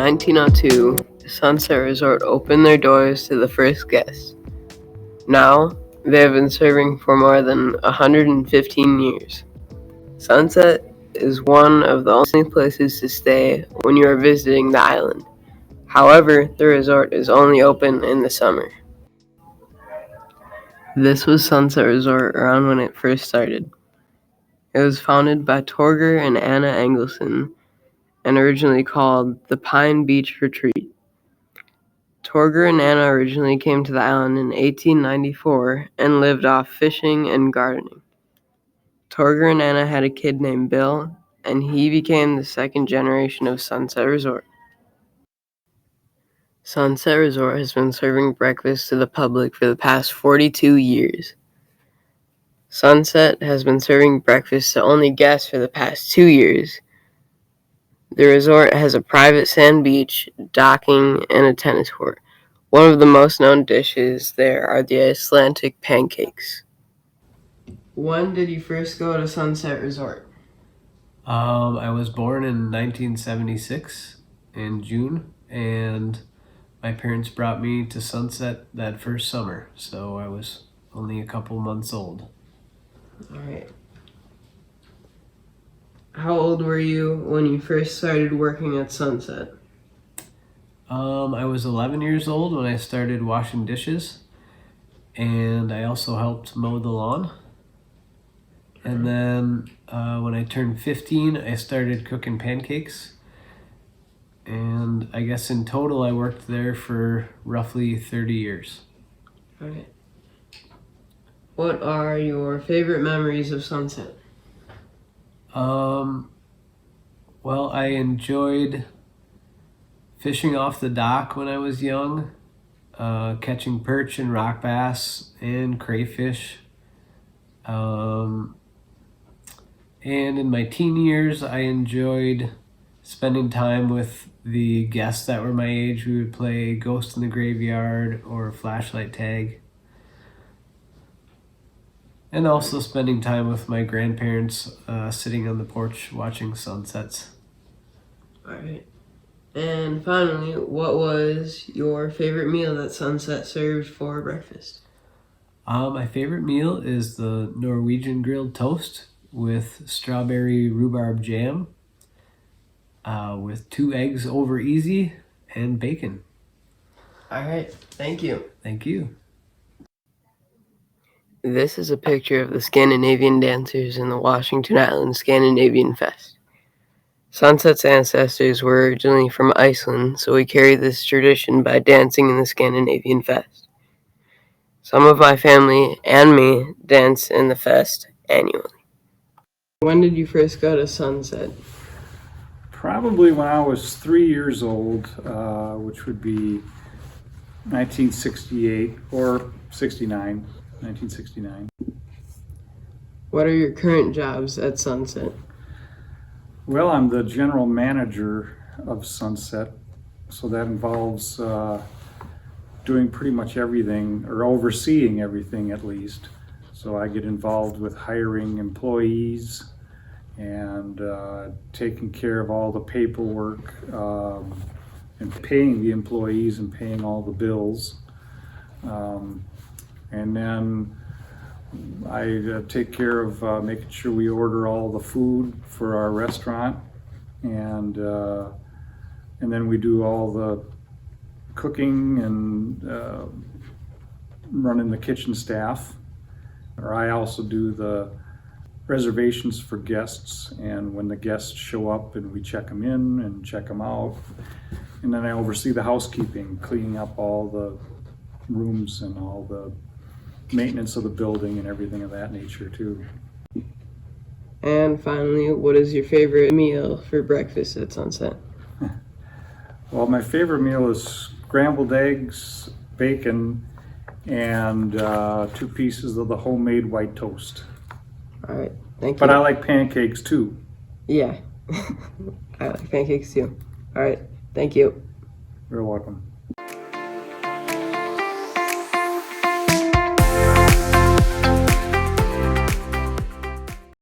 1902, Sunset Resort opened their doors to the first guests. Now, they have been serving for more than 115 years. Sunset is one of the only places to stay when you are visiting the island. However, the resort is only open in the summer. This was Sunset Resort around when it first started. It was founded by Torger and Anna Engelson and originally called the Pine Beach Retreat. Torger and Anna originally came to the island in 1894 and lived off fishing and gardening. Torger and Anna had a kid named Bill, and he became the second generation of Sunset Resort. Sunset Resort has been serving breakfast to the public for the past 42 years. Sunset has been serving breakfast to only guests for the past 2 years. The resort has a private sand beach, docking, and a tennis court. One of the most known dishes there are the Icelandic pancakes. When did you first go to Sunset Resort? I was born in 1976 in June, and my parents brought me to Sunset that first summer, so I was only a couple months old. All right. How old were you when you first started working at Sunset? I was 11 years old when I started washing dishes, and I also helped mow the lawn. And then when I turned 15, I started cooking pancakes. And I guess in total, I worked there for roughly 30 years. All right. What are your favorite memories of Sunset? Well, I enjoyed fishing off the dock when I was young, catching perch and rock bass and crayfish. And in my teen years, I enjoyed spending time with the guests that were my age. We would play Ghost in the Graveyard or Flashlight Tag. And also spending time with my grandparents, sitting on the porch watching sunsets. All right. And finally, what was your favorite meal that Sunset served for breakfast? My favorite meal is the Norwegian grilled toast with strawberry rhubarb jam, with 2 eggs over easy and bacon. All right. Thank you. Thank you. This is a picture of the Scandinavian dancers in the Washington Island Scandinavian Fest. Sunset's ancestors were originally from Iceland, so we carry this tradition by dancing in the Scandinavian Fest. Some of my family and me dance in the fest annually. When did you first go to Sunset? Probably when I was 3 years old, which would be 1968 or 69, 1969. What are your current jobs at Sunset? Well, I'm the general manager of Sunset, so that involves doing pretty much everything, or overseeing everything at least. So I get involved with hiring employees and taking care of all the paperwork and paying the employees and paying all the bills. And then I take care of making sure we order all the food for our restaurant, and then we do all the cooking and running the kitchen staff. Or I also do the reservations for guests, and when the guests show up, and we check them in and check them out. And then I oversee the housekeeping, cleaning up all the rooms and all the maintenance of the building and everything of that nature too. And finally, what is your favorite meal for breakfast at Sunset? Well, my favorite meal is scrambled eggs, bacon, and 2 pieces of the homemade white toast. All right, thank you. But I like pancakes too. Yeah, I like pancakes too. All right, thank you. You're welcome.